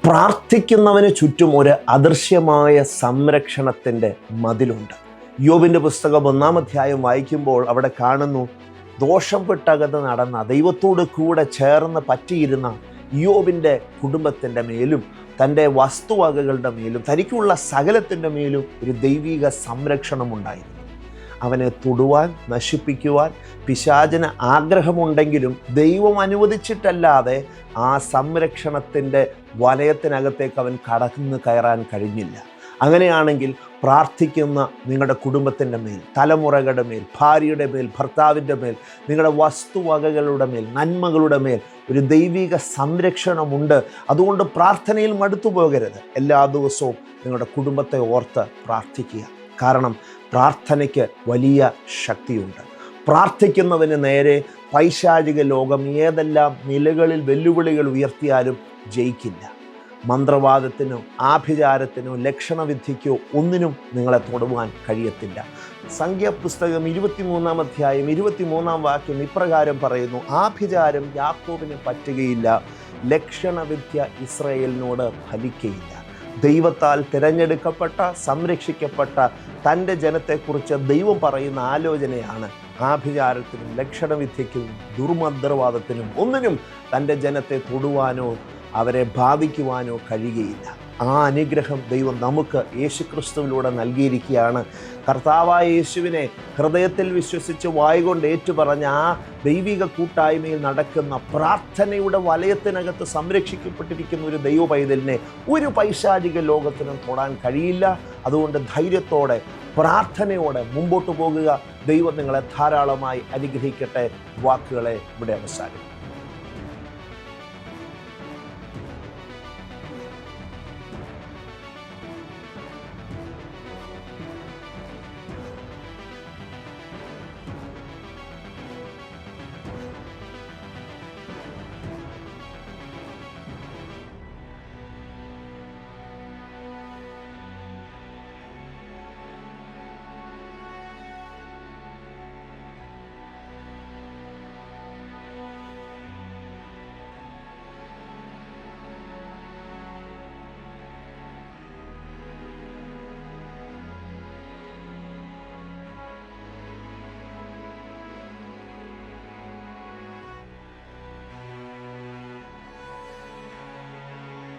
പ്രാർത്ഥിക്കുന്നവന് ചുറ്റും ഒരു അദൃശ്യമായ സംരക്ഷണത്തിൻ്റെ മതിലുണ്ട്. യോബിൻ്റെ പുസ്തകം 1-ാം അധ്യായം വായിക്കുമ്പോൾ അവിടെ കാണുന്നു, ദോഷം വിട്ടകന്ന് നടന്ന, ദൈവത്തോട് കൂടെ ചേർന്ന് പറ്റിയിരുന്ന യോബിൻ്റെ കുടുംബത്തിൻ്റെ മേലും തൻ്റെ വസ്തുവകകളുടെ മേലും തനിക്കുള്ള സകലത്തിൻ്റെ മേലും ഒരു ദൈവിക സംരക്ഷണമുണ്ടായിരുന്നു. അവനെ തൊടുവാൻ, നശിപ്പിക്കുവാൻ പിശാചിന് ആഗ്രഹമുണ്ടെങ്കിലും ദൈവം അനുവദിച്ചിട്ടല്ലാതെ ആ സംരക്ഷണത്തിൻ്റെ വലയത്തിനകത്തേക്ക് അവൻ കടന്നു കയറാൻ കഴിഞ്ഞില്ല. അങ്ങനെയാണെങ്കിൽ പ്രാർത്ഥിക്കുന്ന നിങ്ങളുടെ കുടുംബത്തിൻ്റെ മേൽ, തലമുറകളുടെ മേൽ, ഭാര്യയുടെ മേൽ, ഭർത്താവിൻ്റെ മേൽ, നിങ്ങളുടെ വസ്തുവകകളുടെ മേൽ, നന്മകളുടെ മേൽ ഒരു ദൈവിക സംരക്ഷണമുണ്ട്. അതുകൊണ്ട് പ്രാർത്ഥനയിൽ മടുത്തു പോകരുത്. എല്ലാ ദിവസവും നിങ്ങളുടെ കുടുംബത്തെ ഓർത്ത് പ്രാർത്ഥിക്കുക. കാരണം പ്രാർത്ഥനയ്ക്ക് വലിയ ശക്തിയുണ്ട്. പ്രാർത്ഥിക്കുന്നവന് നേരെ പൈശാചിക ലോകം ഏതെല്ലാം നിലകളിൽ വെല്ലുവിളികൾ ഉയർത്തിയാലും ജയിക്കില്ല. മന്ത്രവാദത്തിനോ ആഭിചാരത്തിനോ ലക്ഷണവിദ്യയ്ക്കോ ഒന്നിനും നിങ്ങളെ തൊടുവാൻ കഴിയത്തില്ല. സംഖ്യാപുസ്തകം 23-ാം അധ്യായം 23-ാം വാക്യം ഇപ്രകാരം പറയുന്നു, ആഭിചാരം യാക്കോബിന് പറ്റുകയില്ല, ലക്ഷണവിദ്യ ഇസ്രായേലിനോട് ഫലിക്കയില്ല. ദൈവത്താൽ തിരഞ്ഞെടുക്കപ്പെട്ട, സംരക്ഷിക്കപ്പെട്ട തൻ്റെ ജനത്തെക്കുറിച്ച് ദൈവം പറയുന്ന ആലോചനയാണ് ആഭിചാരത്തിനും ലക്ഷണവിദ്യയ്ക്കും ദുർമന്ത്രവാദത്തിനും ഒന്നിനും തൻ്റെ ജനത്തെ തൊടുവാനോ അവരെ ബാധിക്കുവാനോ കഴിയുകയില്ല. ആ അനുഗ്രഹം ദൈവം നമുക്ക് യേശുക്രിസ്തുവിലൂടെ നൽകിയിരിക്കുകയാണ്. കർത്താവായ യേശുവിനെ ഹൃദയത്തിൽ വിശ്വസിച്ച് വായ്കൊണ്ട് ഏറ്റുപറഞ്ഞ ആ ദൈവിക കൂട്ടായ്മയിൽ നടക്കുന്ന പ്രാർത്ഥനയുടെ വലയത്തിനകത്ത് സംരക്ഷിക്കപ്പെട്ടിരിക്കുന്ന ഒരു ദൈവ പൈതലിനെ ഒരു പൈശാചിക ലോകത്തിനും തൊടാൻ കഴിയില്ല. അതുകൊണ്ട് ധൈര്യത്തോടെ പ്രാർത്ഥനയോടെ മുമ്പോട്ട് പോകുക. ദൈവം നിങ്ങളെ ധാരാളമായി അനുഗ്രഹിക്കട്ടെ. വാക്കുകളെ ഇവിടെ അവസാനിക്കും.